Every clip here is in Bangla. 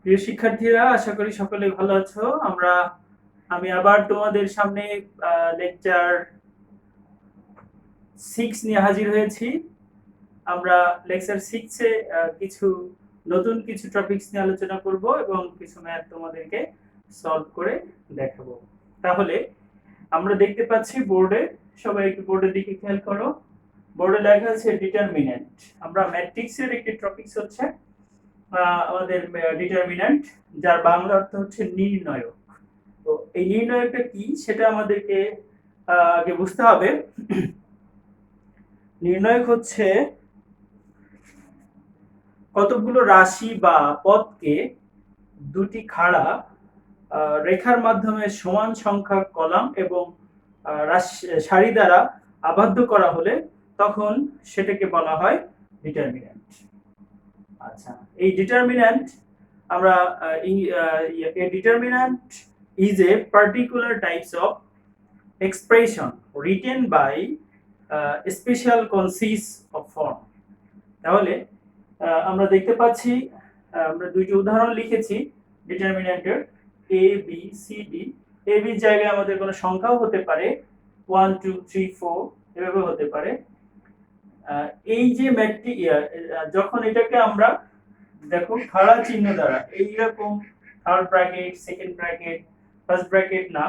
প্রিয় শিক্ষার্থীরা, আশা করি সকলে ভালো আছো। আমি আবার তোমাদের সামনে লেকচার 6 নিয়ে হাজির হয়েছি। আমরা লেকচার 6 এ কিছু নতুন কিছু টপিকস নিয়ে আলোচনা করব এবং কিছু ম্যাথ তোমাদেরকে সলভ করে দেখাবো। তাহলে আমরা দেখতে পাচ্ছি বোর্ডে, সবাই একটু বোর্ডের দিকে খেয়াল করো। বোর্ডে লেখা আছে ডিটারমিন্যান্ট। আমরা ম্যাট্রিক্সের একটি টপিকস হচ্ছে আমাদের ডিটারমিন্যান্ট, যার বাংলা অর্থ হচ্ছে নির্ণায়ক। তো এই নির্ণায়কটা কি সেটা আমাদেরকে আগে বুঝতে হবে। নির্ণায়ক হচ্ছে কতগুলো রাশি বা পদকে দুটি খাড়া রেখার মাধ্যমে সমান সংখ্যক কলাম এবং সারি দ্বারা আবদ্ধ করা হলে তখন সেটাকে বলা হয় ডিটারমিন্যান্ট। আচ্ছা, এই ডিটারমিন্যান্ট আমরা a determinant is a particular types of expression written by special consist of form। তাহলে আমরা দেখতে পাচ্ছি, আমরা দুইটি উদাহরণ লিখেছি ডিটারমিন্যান্টের a b c d। a b জায়গায় আমাদের কোনো সংখ্যাও হতে পারে, 1 2 3 4 এভাবে হতে পারে। এই যে ম্যাটটি যখন এটাকে আমরা দেখো খাড়া চিহ্ন দ্বারা, এইরকম third bracket, second bracket, first bracket না,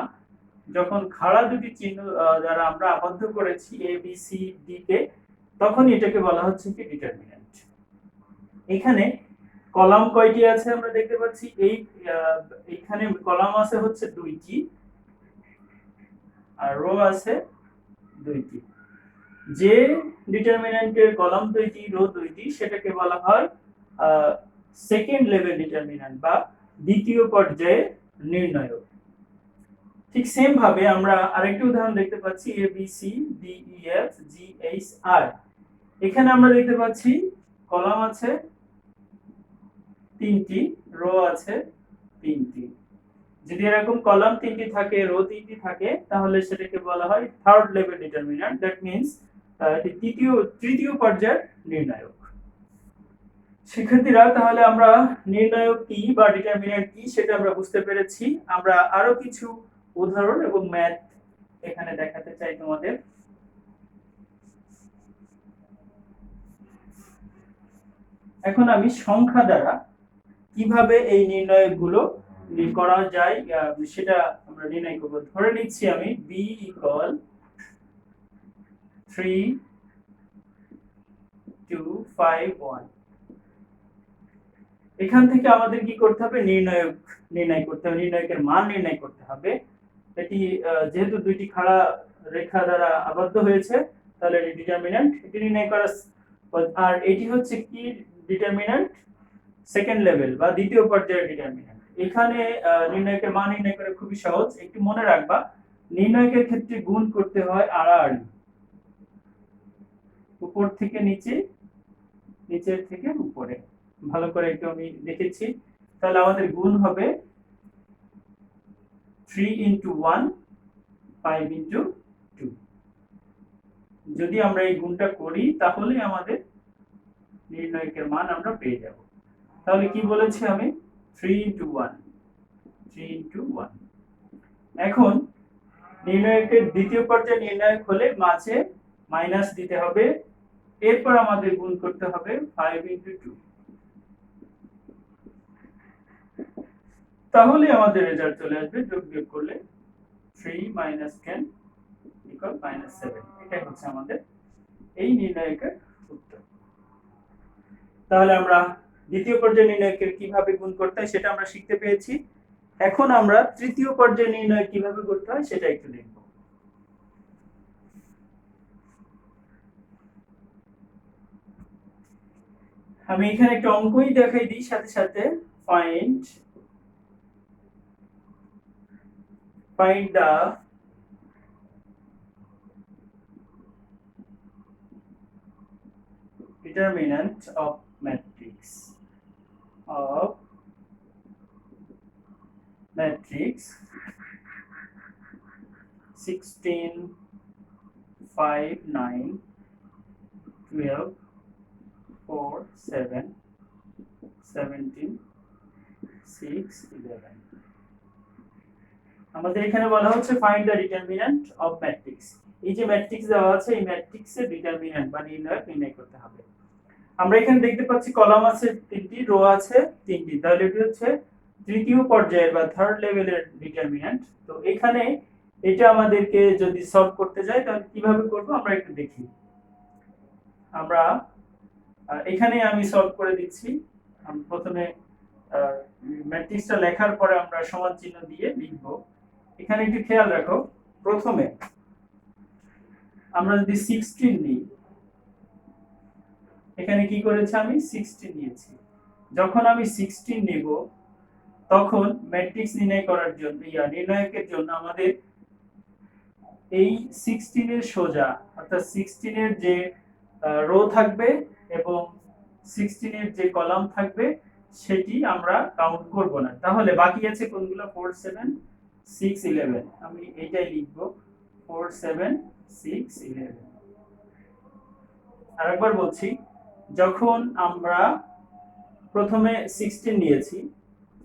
যখন খাড়া দুটি চিহ্ন দ্বারা আমরা আবদ্ধ করেছি এ বি সি ডি তে, তখন এটাকে বলা হচ্ছে কি ডিটারমিন্যান্ট। এখানে কলাম কয়টি আছে আমরা দেখতে পাচ্ছি, এইখানে কলাম আছে হচ্ছে দুইটি আর রো আছে দুইটি। যে ডিটারমিন্যান্টের কলাম দুইটি, রো দুইটি, সেটাকে বলা হয় সেকেন্ড লেভেল ডিটারমিন্যান্ট বা দ্বিতীয় পর্যায়ে নির্ণায়ক। ঠিক সেম ভাবে আমরা আরেকটি উদাহরণ দেখতে পাচ্ছি A B C D E F G H R. এখানে আমরা দেখতে পাচ্ছি কলাম আছে তিনটি, রো আছে তিনটি। যদি এরকম কলাম তিনটি থাকে, রো তিনটি থাকে, তাহলে সেটাকে বলা হয় third level determinant. That means তৃতীয় পর্যায়ের নির্ণায়ক। শিক্ষার্থীরা, তাহলে আমরা নির্ণায়ক কি বা ডিটারমিন্যান্ট কি সেটা আমরা বুঝতে পেরেছি। আমরা আরো কিছু উদাহরণ এবং ম্যাথ এখানে দেখাতে চাই তোমাদের। এখন আমি সংখ্যা দ্বারা কিভাবে এই নির্ণায়কগুলো করা যায় সেটা আমরা নির্ণয় করব। ধরে নিচ্ছি আমি b = 3 2 5 1। এখান থেকে আমাদের কি করতে হবে, নির্ণয় করতে হবে, নির্ণায়কের মান নির্ণয় করতে হবে। এটি যেহেতু দুইটি খাড়া রেখা দ্বারা আবদ্ধ হয়েছে, তাহলে এটি ডিটারমিন্যান্ট, এটি নির্ণয় করা। আর এটি হচ্ছে কি ডিটারমিন্যান্ট, সেকেন্ড লেভেল বা দ্বিতীয় পর্যায়ের ডিটারমিন্যান্ট। এখানে নির্ণায়কের মান নির্ণয় করা খুবই সহজ। একটু মনে রাখবা, নির্ণায়কের ক্ষেত্রে গুণ করতে হয় আড়াআড়ি, উপর থেকে নিচে, নিচের থেকে উপরে। ভালো করে একটু আমি দেখেছি। তাহলে আমাদের গুণ হবে 3 × 1 5 × 2। যদি আমরা এই গুণটা করি তাহলে আমাদের নির্ণায়কের মান আমরা পেয়ে যাব। তাহলে কি বলেছি আমি, 3 × 1 3 × 1। এখন নির্ণায়কের দ্বিতীয় পর্যায়ে নির্ণায়ক হলে মাঝে মাইনাস দিতে হবে, এরপর আমাদের গুণ করতে হবে 5 × 2। তাহলে আমাদের রেজাল্ট চলে আসবে, যোগ বিয়োগ করলে 3 - 10 = -7। এটাই হচ্ছে আমাদের এই নির্ণায়কের উত্তর। তাহলে আমরা দ্বিতীয় পর্যায়ে নির্ণায়কের কিভাবে গুণ করতে হয় সেটা আমরা শিখতে পেরেছি। এখন আমরা তৃতীয় পর্যায়ে নির্ণয় কিভাবে করতে হয় সেটা একটু দেখব। আমি এখানে একটা অঙ্কই দেখাই দিই সাথে সাথে। find the determinant of matrix 16 5 9 12 4 7 17 6 11। আমাদের এখানে বলা হচ্ছে find the determinant of matrix. এই যে ম্যাট্রিক্স দেওয়া আছে এই ম্যাট্রিক্সের ডিটারমিন্যান্ট বা নির্ণায়ক নির্ণয় করতে হবে। আমরা এখানে দেখতে পাচ্ছি কলাম আছে 3টি, রো আছে 3টি, তাহলে এটি হচ্ছে তৃতীয় পর্যায়ের বা থার্ড লেভেলের ডিটারমিন্যান্ট। তো এখানে এটা আমাদেরকে যদি সলভ করতে যাই তাহলে কিভাবে করব আমরা একটু দেখি। আমরা এখানে আমি সলভ করে দিচ্ছি। আমি প্রথমে ম্যাট্রিক্সটা লেখার পরে আমরা সমান চিহ্ন দিয়ে লিখব। এখানে একটু খেয়াল রাখো, প্রথমে আমরা যদি 16 নিই, এখানে কি করেছি আমি 16 নিয়েছি। যখন আমি 16 নেব তখন ম্যাট্রিক্স নির্ণয় করার জন্য নির্ণায়কের জন্য আমাদের এই 16 এর সোজা অর্থাৎ 16 এর যে রো থাকবে এবং 16 এর যে কলাম থাকবে সেটি আমরা কাউন্ট করব না। তাহলে বাকি আছে কোনগুলো 4 7 6 11। আমি এটাই লিখব 4 7 6 11। আরেকবার বলছি, যখন আমরা প্রথমে 16 নিয়েছি,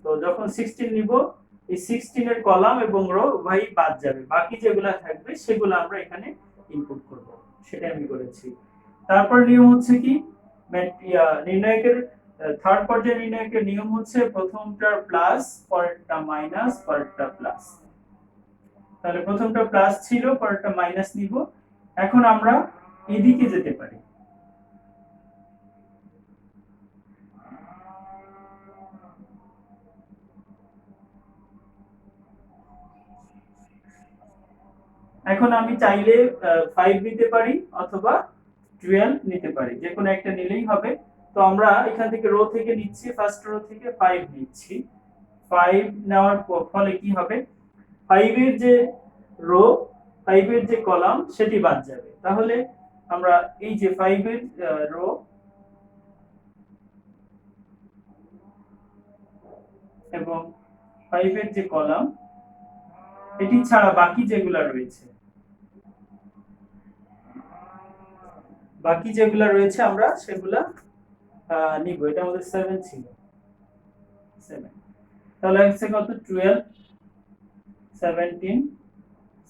তো যখন 16 নিব এই 16 এর কলাম এবং রো উভয়ই বাদ যাবে, বাকি যেগুলো থাকবে সেগুলো আমরা এখানে ইনপুট করব, সেটা আমি করেছি। তারপর নিয়ম হচ্ছে কি, নির্ণায়কের থার্ড পর্যায়ে নির্ণায়কের নিয়ম হচ্ছে প্রথমটা প্লাস পরেরটা মাইনাস পরেরটা প্লাস। তাহলে প্রথমটা প্লাস ছিল পরেরটা মাইনাস নিব। এখন আমরা এদিকে যেতে পারি, এখন আমি চাইলে 5 নিতে পারি অথবা 12 নিতে পারি, যে কোনো একটা নিলেই হবে। তো আমরা এখান থেকে রো থেকে নিচ্ছি, ফার্স্ট রো থেকে 5 নিচ্ছি। 5 নেওয়ার ফলে কি হবে, 5 এর যে রো 5 এর যে কলাম সেটি বাদ যাবে। তাহলে আমরা এই যে 5 এর রো এবং 5 এর যে কলাম এটি ছাড়া বাকি যেগুলো রয়েছে আমরা সেগুলা নিব। এটা আমাদের 7 ছিল, 7। তাহলে হচ্ছে কত, 12 17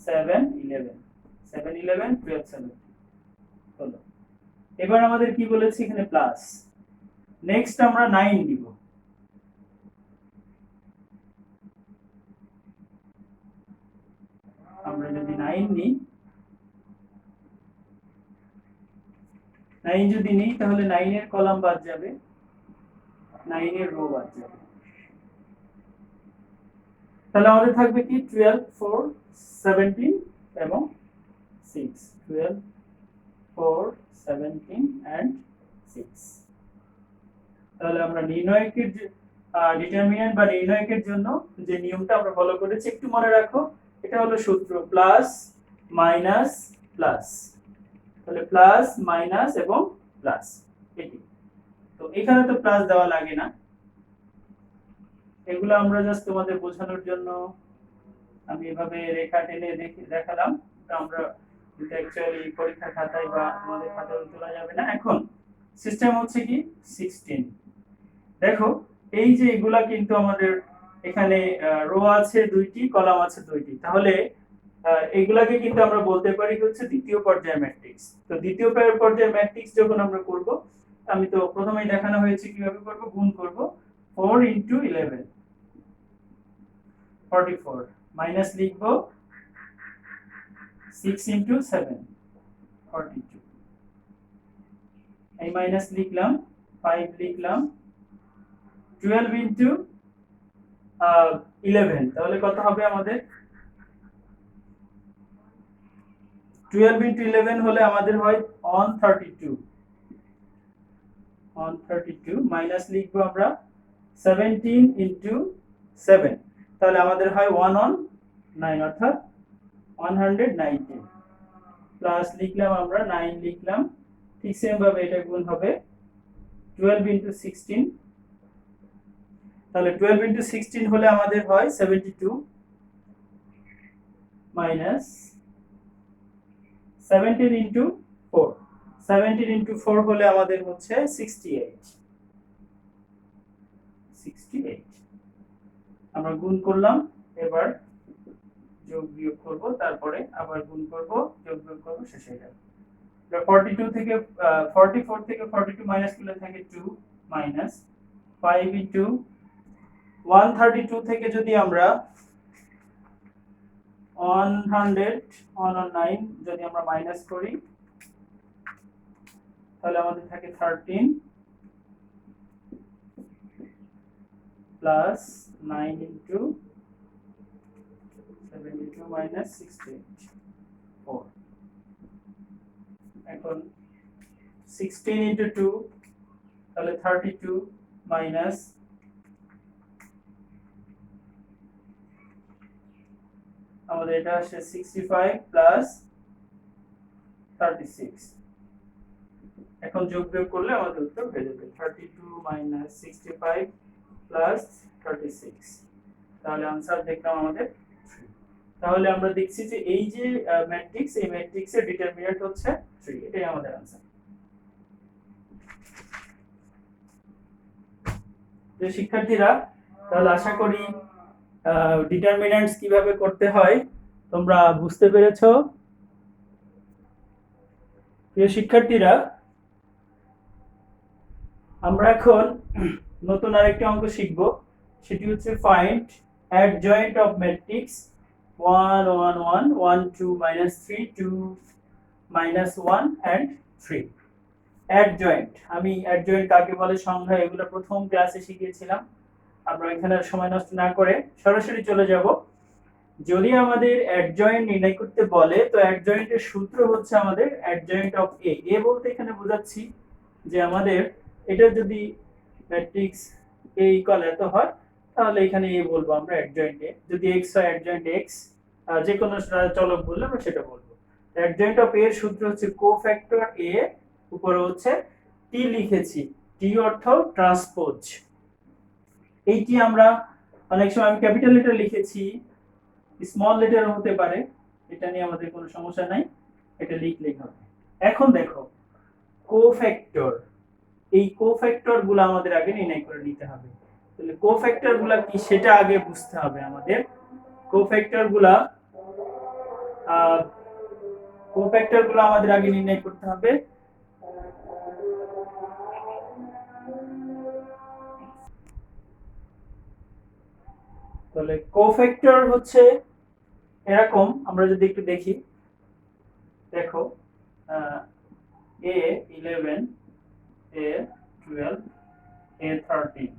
7 11, 7 11 12 17 হলো। এবার আমাদের কি বলেছে এখানে প্লাস, নেক্সট আমরা 9 নিব। আমরা যদি 9 নিই, 9 যদি নিই তাহলে 9 এর কলাম বাদ যাবে, 9 এর রো বাদ যাবে। তাহলে আমাদের থাকবে কি 12 4 17 এবং 6, 12 4 17 and 6। তাহলে আমরা নির্ণায়কের যে ডিটারমিন্যান্ট বা নির্ণায়কের জন্য যে নিয়মটা আমরা ফলো করেছি একটু মনে রাখো, এটা হলো সূত্র প্লাস মাইনাস প্লাস। তাহলে প্লাস মাইনাস এবং প্লাস এটি। তো এখানে তো প্লাস দেওয়া লাগে না, এগুলো আমরা জাস্ট তোমাদের বোঝানোর জন্য আমি এভাবে রেখা টেনে দেখালাম। এটা আমরা কিন্তু অ্যাকচুয়ালি পরীক্ষা খাতায় বা আমাদের খাতায় তোলা যাবে না। এখন সিস্টেম হচ্ছে কি 16। দেখো এই যে এগুলা কিন্তু আমাদের এখানে রো আছে 2টি, কলাম আছে 2টি, তাহলে এগুলাকে কিন্তু আমরা বলতে পারি হচ্ছে দ্বিতীয় পর্যায়ের ম্যাট্রিক্স। তো দ্বিতীয় পর্যায়ের ম্যাট্রিক্স যখন আমরা করব, আমি তো প্রথমেই দেখানো হয়েছে কিভাবে করব, গুণ করব 4 * 11 44, মাইনাস লিখব 6 * 7 42, এই মাইনাস লিখলাম 5 লিখলাম 12 * 11, তাহলে কত হবে আমাদের, 12 * 11 হলে আমাদের হয় 132, মাইনাস লিখবো আমরা 17 * 7, তাহলে আমাদের হয় 119 অর্থাৎ 119, প্লাস লিখলাম আমরা 9 লিখলাম, ঠিক সেম ভাবে এটা গুণ হবে 12 * 16, তাহলে 12 * 16 হলে আমাদের হয় 72, মাইনাস 17 * 4, 17 * 4 হলে আমাদের হচ্ছে 68। আমরা গুণ করলাম, এবার যোগ বিয়োগ করব, তারপরে আবার গুণ করব, যোগ বিয়োগ করব, শেষ হয়ে যাবে। 42 থেকে 44 থেকে 42 মাইনাস করলে থাকে 2 মাইনাস 5 ইনটু 132 থেকে যদি আমরা 109 যদি আমরা মাইনাস করি, তাহলে আমাদের থাকে 13 প্লাস 9 ইনটু 72 মাইনাস 64। এখন 16 ইনটু 2 তাহলে 32 মাইনাস আমাদের এটা আসে 65 প্লাস 36। এখন যোগ বিয়োগ করলে আমাদের উত্তর হয়ে যাবে 32 মাইনাস 65 প্লাস 36। তাহলে आंसर দেখলাম আমাদের 3। তাহলে আমরা দেখছি যে এই যে ম্যাট্রিক্স, এই ম্যাট্রিক্সের ডিটারমিন্যান্ট হচ্ছে 3, এটাই আমাদের आंसर। তো শিক্ষার্থীরা, তাহলে আশা করি ডিটারমিন্যান্টস কিভাবে করতে হয় তোমরা বুঝতে পেরেছো। প্রিয় শিক্ষার্থীরা, আমরা এখন নতুন আরেকটি অঙ্ক শিখব, সেটি হচ্ছে find adjoint of matrix 1 1 1 1 2 -3 2 -1 and 3। Adjoint, আমি অ্যাডজয়েন্ট কাকে বলে সংজ্ঞা এগুলো প্রথম ক্লাসে শিখিয়েছিলাম। আমরা এখানে সময় নষ্ট না করে সরাসরি চলে যাব। যদি আমাদের অ্যাডজয়েন্ট নির্ণয় করতে বলে, তো অ্যাডজয়েন্টের সূত্র হচ্ছে আমাদের অ্যাডজয়েন্ট অফ এ। এ বলতে এখানে বোঝাচ্ছি যে আমাদের এটা যদি ম্যাট্রিক্স এ ইকুয়াল এত হয়, তাহলে এখানে এ বলবো আমরা অ্যাডজয়েন্ট এ। যদি x হয় অ্যাডজয়েন্ট x, যে কোনো চলক বললে আমরা সেটা বলবো। অ্যাডজয়েন্ট অফ এ এর সূত্র হচ্ছে কোফ্যাক্টর এ, উপরে হচ্ছে টি লিখেছি, টি অর্থ ট্রান্সপোজ। এইটি আমরা অনেক সময় আমি ক্যাপিটাল লেটার লিখেছি, স্মল লেটার হতে পারে, এটা নিয়ে আমাদের কোনো সমস্যা নাই, এটা লিখলেই হবে। এখন দেখো কোফ্যাক্টর, এই কোফ্যাক্টর গুলো আমাদের আগে নির্ণয় করে নিতে হবে। তাহলে কোফ্যাক্টর গুলো কি সেটা আগে বুঝতে হবে আমাদের। কোফ্যাক্টর গুলো আমাদের আগে নির্ণয় করতে হবে। তাহলে কোফ্যাক্টর হচ্ছে এরকম, আমরা যদি একটু দেখি, দেখো A11 A12 A13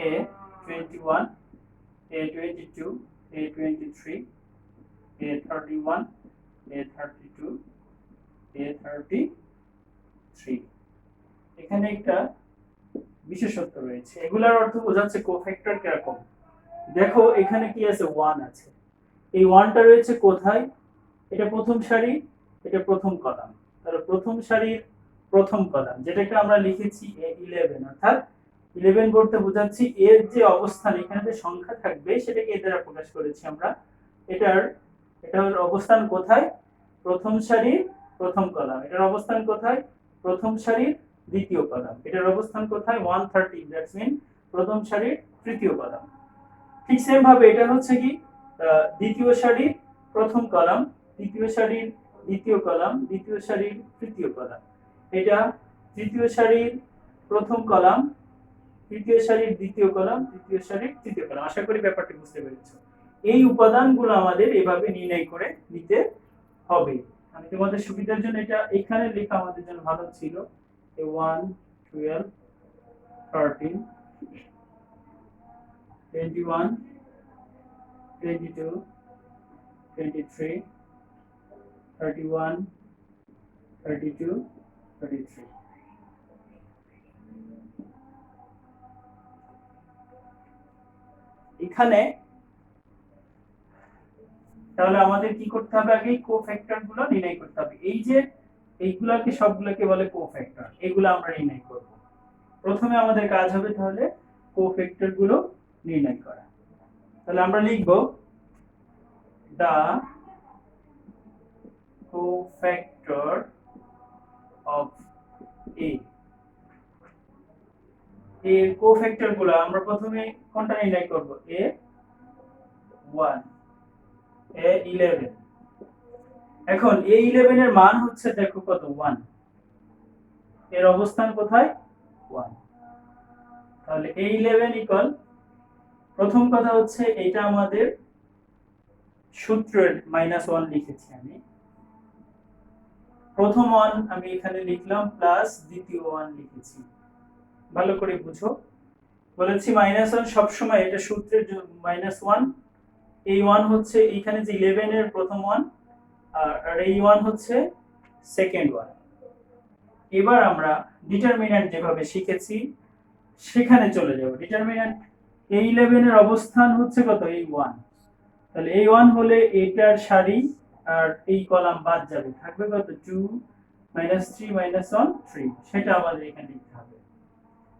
A21 A22 A23 A31 A32 A33। এখানে একটা বিশেষত্ব রয়েছে, এগুলোর অর্থ বোঝাচ্ছে কোফ্যাক্টর কিরকম। দেখো এখানে কি আছে, 1 আছে। এই 1টা রয়েছে কোথায়? এটা প্রথম সারি, এটা প্রথম কলাম। তাহলে প্রথম সারির প্রথম কলাম, যেটাকে আমরা লিখেছি A11, অর্থাৎ 11 বলতে বোঝাচ্ছি এর যে অবস্থান, এখানে যে সংখ্যা থাকবে সেটাকে এর দ্বারা প্রকাশ করেছি আমরা। এটার অবস্থান কোথায়? প্রথম সারির প্রথম কলাম। এটার অবস্থান কোথায়? প্রথম সারির দ্বিতীয় কলাম। এটার অবস্থান কোথায়? 130, দ্যাটস মিন প্রথম সারির তৃতীয় কলাম। ঠিক সেম ভাবে এটা হচ্ছে কি দ্বিতীয় সারির প্রথম কলাম, তৃতীয় সারির দ্বিতীয় কলাম, দ্বিতীয় সারির তৃতীয় কলাম। এটা তৃতীয় সারির প্রথম কলাম, তৃতীয় সারির দ্বিতীয় কলাম, তৃতীয় সারির তৃতীয় কলাম। আশা করি ব্যাপারটি বুঝতে পেরেছো। এই উপাদানগুলো আমাদের এভাবে নির্ণয় করে নিতে হবে। আমি তোমাদের সুবিধার জন্য এটা এখানে লেখা আমাদের জন্য ভালো ছিল। 1 12 13 21 22 23 31 32 33। এখানে তাহলে আমাদের কি করতে হবে? আগে কোফ্যাক্টর গুলো নির্ণয় করতে হবে। এই যে এইগুলাকে সবগুলোকে বলে কোফ্যাক্টর, এগুলো আমরা নির্ণয় করব। প্রথমে আমাদের কাজ হবে তাহলে কোফ্যাক্টর গুলো নির্ণয় করা। তাহলে আমরা লিখব the cofactor of A। এর কোফ্যাক্টর গুলো আমরা প্রথমে কোনটা নির্ণয় করব? a 1 a 11। এখন a 11 এর মান হচ্ছে দেখো কত? 1। এর অবস্থান কোথায়? 1। তাহলে a 11 ইকুয়াল, প্রথম কথা হচ্ছে এটা আমাদের সূত্রের -1 লিখেছি আমি। প্রথম 1 আমি এখানে লিখলাম প্লাস দ্বিতীয় 1 লিখেছি। ভালো করে বুঝো, বলেছি -1 সব সময় এটা সূত্রের -1, এই 1 হচ্ছে এখানে যে 11 এর প্রথম 1 আর এই 1 হচ্ছে সেকেন্ড 1। এবার আমরা ডিটারমিন্যান্ট যেভাবে শিখেছি সেখানে চলে যাব। ডিটারমিন্যান্ট এই 11 এর অবস্থান হচ্ছে কত? এই 1। তাহলে এই 1 হলে এটার সারি আর এই কলাম বাদ যাবে, থাকবে কত? 2 -3 -1 3। সেটা আমাদের এখানে লিখতে হবে।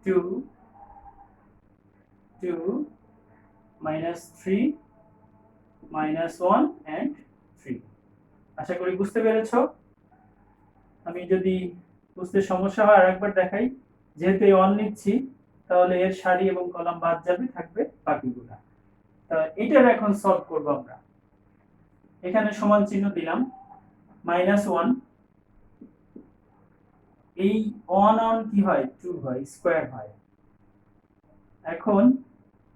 2 -3 -1 and 3। আশা করি বুঝতে পেরেছো। আমি যদি বুঝতে সমস্যা হয় আরেকবার দেখাই। যেহেতু এই 1 নিচ্ছি তাহলে এর সারি এবং কলাম বাদ যাবে, থাকবে বাকিগুলো। তা এটার এখন সলভ করব আমরা। এখানে সমান চিহ্ন দিলাম, -1, এই 1 কি হয়? 2 হয়, স্কয়ার হয়। এখন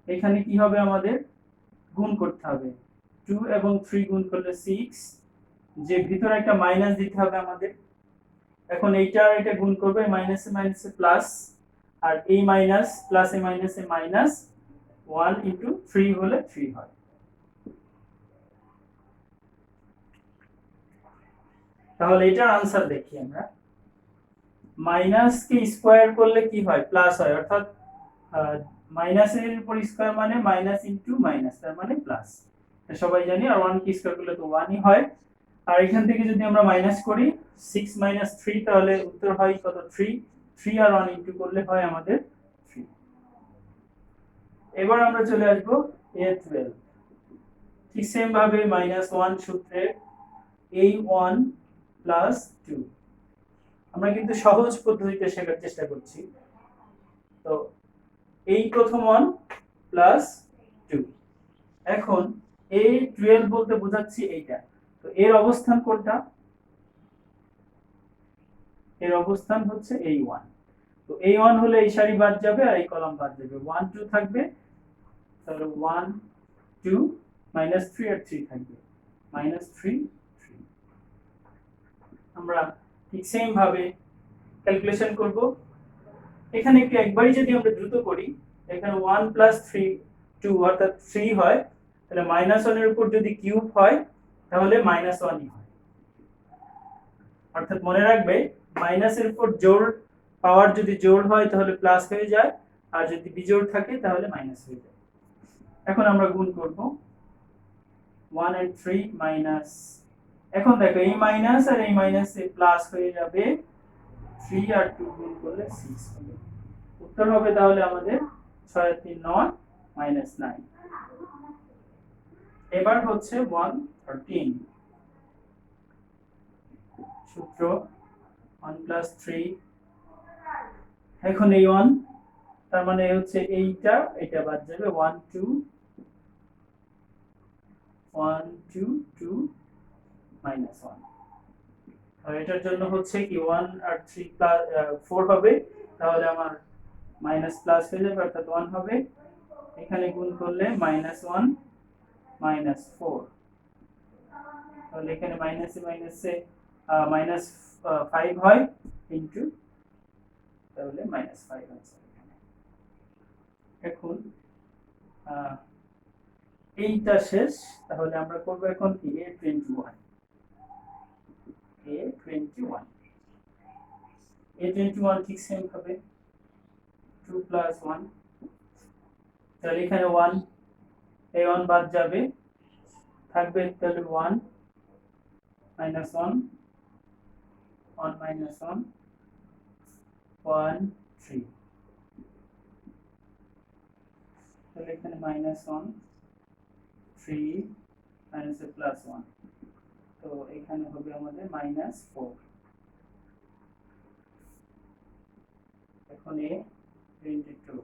এখানে কি হবে? আমাদের গুণ করতে হবে। 2 এবং 3 গুণ করলে 6, যে ভিতরে একটা মাইনাস দিতে হবে আমাদের। এখন এইটা আর এটা গুণ করবে, মাইনাসে মাইনাসে প্লাস, আর এই মাইনাস প্লাসে মাইনাসে মাইনাস, 1 ইনটু 3 হলে 3 হয়। তাহলে এটার आंसर দেখি আমরা। মাইনাস কে স্কয়ার করলে কি হয়? প্লাস হয়, অর্থাৎ মাইনাসের উপর স্কয়ার মানে মাইনাস ইনটু মাইনাস, তার মানে প্লাস। এটা সবাই জানি। আর 1 কি স্কয়ার করলে তো 1ই হয়। আর এখান থেকে যদি আমরা মাইনাস করি 6 - 3, তাহলে উত্তর হয় কত? 3। 3 আর 1 ইনটু করলে হয় আমাদের 3। এবার আমরা চলে আসব a12। ঠিক সেম ভাবে -1 সূত্রে এই 1 প্লাস 2। আমরা কিন্তু সহজ পদ্ধতিতে শেখার চেষ্টা করছি। তো এই প্রথম 1 প্লাস 2। এখন এই 12 বলতে বোঝাচ্ছি এইটা। তো এর অবস্থান কোনটা? এর অবস্থান হচ্ছে এই 1। তো এই 1 হলে এই সারি বাদ যাবে আর এই কলাম বাদ যাবে, 1 2 থাকবে। তাহলে 1 2 -3 আর 3 থাকবে, -3 3। আমরা ঠিক সেম ভাবে ক্যালকুলেশন করব। এখানে একটু একবারই যদি আমরা দ্রুত করি, এখানে 1 3 2 অর্থাৎ 3 হয়। তাহলে -1 এর উপর যদি কিউব হয় তাহলে -1ই হয়। অর্থাৎ মনে রাখবে, মাইনাসের উপর জোড় পাওয়ার যদি জোড় হয় তাহলে প্লাস হয়ে যায়, আর যদি বিজোড় থাকে তাহলে মাইনাস হয়ে যায়। এখন আমরা গুণ করব 1 and 3 মাইনাস, এখন দেখো এই মাইনাস আর এই মাইনাসে প্লাস হয়ে যাবে, 3 আর 2 গুণ করলে 6 হবে। উত্তর হবে তাহলে আমাদের 6 আর 3 9 -9। এবার হচ্ছে 113 সূত্র 1 + 3। এখন এই 1, তার মানে হচ্ছে এইটা এটা বাদ যাবে, 1 2 1 2 2 -1। আর এটার জন্য হচ্ছে কি 1 আর 3 প্লাস 4 হবে, তাহলে আমার মাইনাস প্লাস হয়ে যাবে, অর্থাৎ 1 হবে। এখানে গুণ করলে -1 -4, তাহলে এখানে মাইনাসে মাইনাসে -5 হয় ইনটু, তাহলে -5 আছে এখানে। এখন এইটা শেষ, তাহলে আমরা করব এখন কি a21। a21 ঠিক সেম ভাবে 2 + 1, তাহলে এখানে 1, এই 1 বাদ যাবে, থাকবে তাহলে 1 -1 1 -1 1 3, তাহলে এখানে -1 3 মাইনাসে +1, তো এখানে হবে আমাদের -4। এখন into 2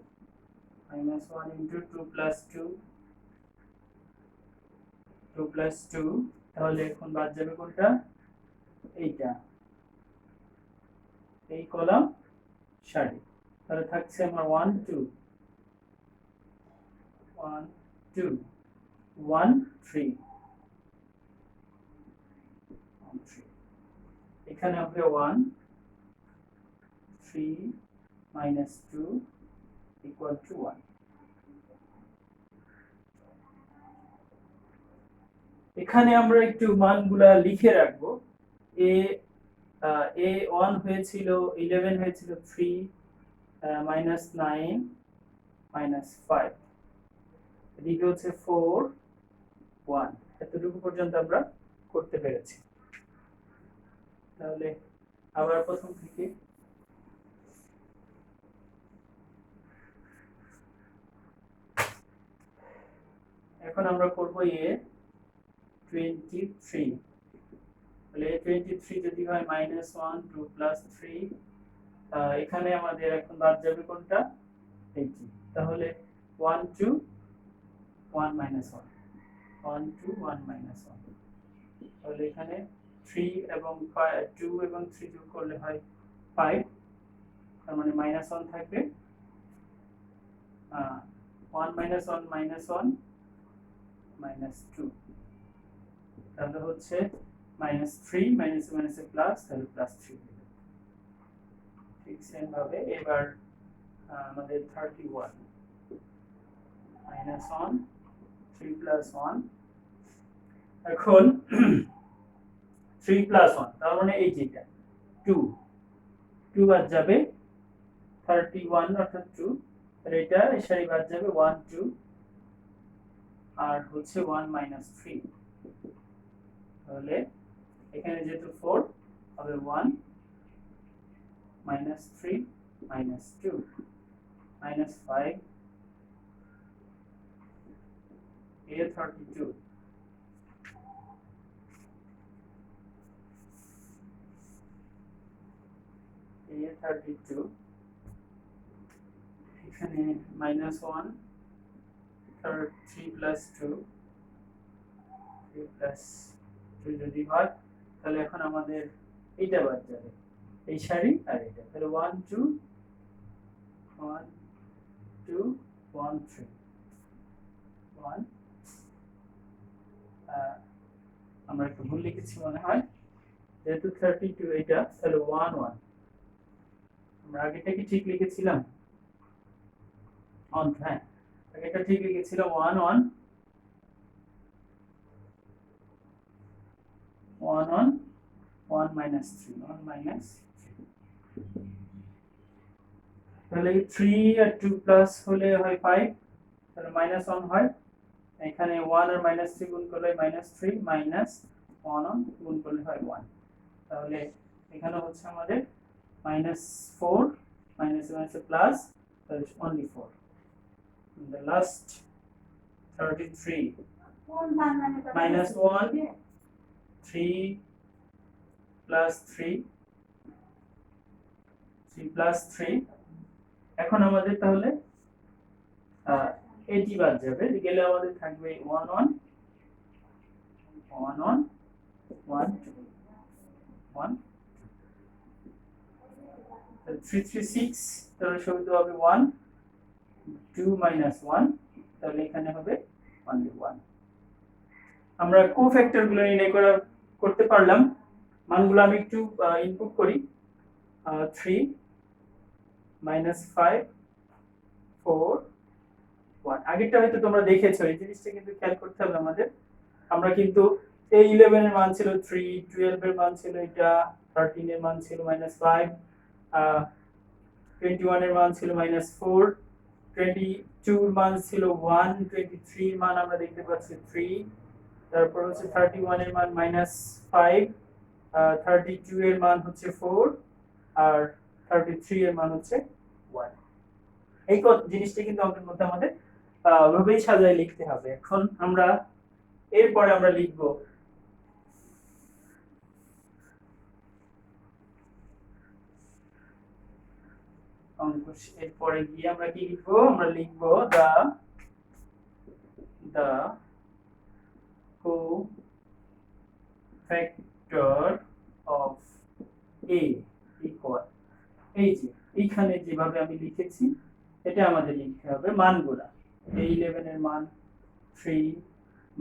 minus 1 into 2 plus 2 2 plus 2 তাহলে এখন বাদ যাবে কোনটা এইটা এই কলাম সারি তাহলে থাকছে আমার 1 2 1 2 1 3 এখানে হবে 1 3 minus 2 equal to 1 এখানে আমরা একটু মানগুলা লিখে রাখবো a1 হয়েছিল 11 হয়েছিল 3 minus 9 minus 5 এদিকে হচ্ছে 4 1 এতটুকু পর্যন্ত আমরা করতে পেরেছি তাহলে আবার প্রথম থেকে এখন আমরা করব এ 23 তাহলে 23 যদি হয় -1 2 3 এখানে আমাদের এখন বাদ যাবে কোনটা 80 তাহলে 1 2 1 1 1 2 1 1 তাহলে এখানে 3 এবং 2 এবং 3 যোগ করলে হয় 5 তার মানে -1 থাকবে 1 -1 -2 তাহলে হচ্ছে -3 মাইনাস প্লাস তাহলে +3 ঠিক সেম ভাবে এবার আমাদের 31 -1 3 + 1 এখন 3 + 1 তার মানে এই যেটা 2 বাদ যাবে 31 অর্থাৎ 2 আর এটা এই সারি বাদ যাবে 1 2 আর হচ্ছে 1 -3 তাহলে এখানে যেহেতু 4 হবে 1 -3 -2 -5 a32 a32 এখানে -1 3 + 2 3 + 2 যদি হয় তাহলে এখন আমাদের এইটা বাদ যাবে এই সারি আর এটা তাহলে 1 2 1 2 1 3 1 আমরা একটু ভুল লিখেছি মনে হয় যেহেতু 32 এটা তাহলে 1 1 আমরা আগেটা কি ঠিক লিখেছিলাম অন হ্যাঁ আগেটা ঠিক লিখেছিলাম 1 1 1 1 1 -3 1 -3 তাহলে 3 আর 2 প্লাস হলে হয় 5 তাহলে -1 হয় এখানে 1 আর -3 গুণ করলে -3 -1 গুণ করলে হয় 1 তাহলে এখানে হচ্ছে আমাদের -4 -1 প্লাস তাহলে only 4 the last 33 -1 3 plus 3 plus 3 এখন আমাদের তাহলে এটি বাদ যাবে গেলে আমাদের থাকবে 1 1 1 1 1 2 1 3 3 6 তাহলে সবই হবে 1 2 1 তাহলে এখানে হবে only 1 আমরা কোফ্যাক্টর গুলো নির্ণয় করতে পারলাম মানগুলো আমি একটু ইনপুট করি 3 -5 4 1 আগেরটা হয়তো তোমরা দেখেছো এই জিনিসটা কিন্তু খেয়াল করতে হবে আমাদের আমরা কিন্তু এই 11 এর মান ছিল 3 12 এর মান ছিল এটা 13 এর মান ছিল -5 21 এর মান ছিল -4 22 এর মান ছিল 1 23 এর মান আমরা দেখতে পাচ্ছি 3 তারপর হচ্ছে 31 এর মান -5 32 এর মান হচ্ছে 4 আর 33 এর মান হচ্ছে 1 এই জিনিসটা কিন্তু অঙ্কের মধ্যে আমাদের ওইভাবেই সাজায় লিখতে হবে এখন আমরা এরপরে আমরা লিখব অঙ্ক এরপরে গিয়ে আমরা কি লিখবো, আমরা লিখবো the co-factor of a equal, এই যে এইখানে যেভাবে আমি লিখেছি এটা আমাদের লিখতে হবে মানগুলা। এই 11 এর মান 3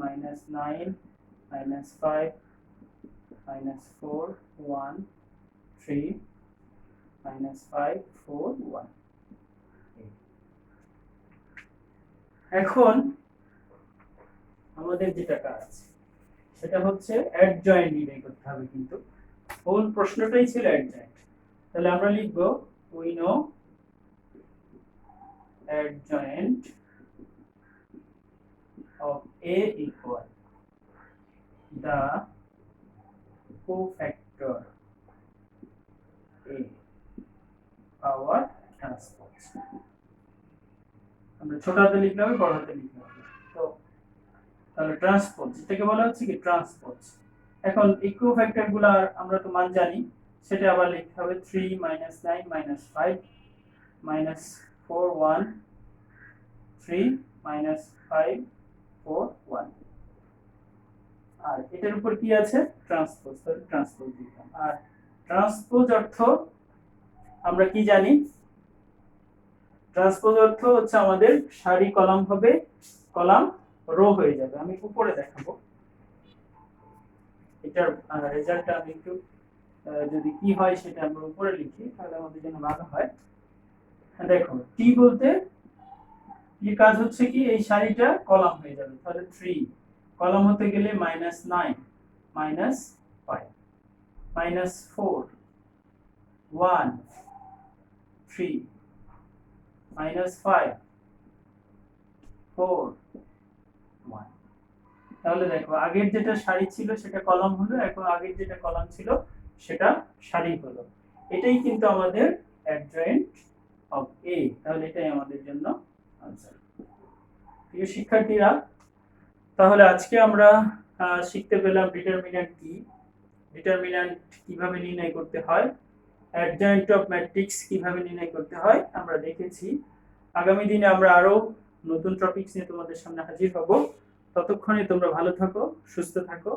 -9 -5 -4 1 3 -5 4 1। এখন আমাদের যেটা কাজ সেটা হচ্ছে অ্যাডজয়েন্ট নির্ণয় করতে হবে, কিন্তু মূল প্রশ্নটাই ছিল অ্যাডজয়েন্ট। তাহলে আমরা লিখব we know adjoint of a equal the cofactor a power transpose। আমরা ছোট হাতে লিখলে হবে, বড় হাতে লিখলে হবে। তো তাহলে ট্রান্সপোজ, যেটাকে বলা হচ্ছে কি ট্রান্সপোজ। এখন এই কোফ্যাক্টর গুলা আমরা তো মান জানি, সেটা আবার লিখতে হবে 3 -9 -5 -4 1 3 -5 4 1। আর এটার উপর কি আছে, ট্রান্সপোজ, তাহলে ট্রান্সপোজ দিলাম। আর ট্রান্সপোজ অর্থ আমরা কি জানি, ট্রান্সপোজ অর্থ হচ্ছে আমাদের সারি কলাম হবে, কলাম রো হয়ে যাবে। আমি উপরে দেখাবো এটার রেজাল্টটা, আমি একটু যদি কি হয় সেটা আমরা উপরে লিখি তাহলে আমাদের জন্য ভালো হয়। দেখো টি বলতে কি কাজ হচ্ছে কি, এই সারিটা কলাম হয়ে যাবে। তাহলে 3 কলাম হতে গেলে -9 -5 -4 1 3 -5 4 1। তাহলে দেখো আগের যেটা সারি ছিল সেটা কলাম হলো, এখন আগের যেটা কলাম ছিল সেটা সারি হলো। এটাই কিন্তু আমাদের অ্যাডজয়েন্ট অফ এ। তাহলে এটাই আমাদের জন্য আনসার। প্রিয় শিক্ষার্থীরা, তাহলে আজকে আমরা শিখতে পেলাম ডিটারমিন্যান্ট কি, ডিটারমিন্যান্ট কিভাবে নির্ণয় করতে হয়, অ্যাডজয়েন্ট অফ ম্যাট্রিক্স কিভাবে নির্ণয় করতে হয় আমরা দেখেছি। আগামী দিনে আমরা আরো নতুন টপিকস নিয়ে তোমাদের সামনে হাজির হব। ততক্ষণে তোমরা ভালো থাকো, সুস্থ থাকো।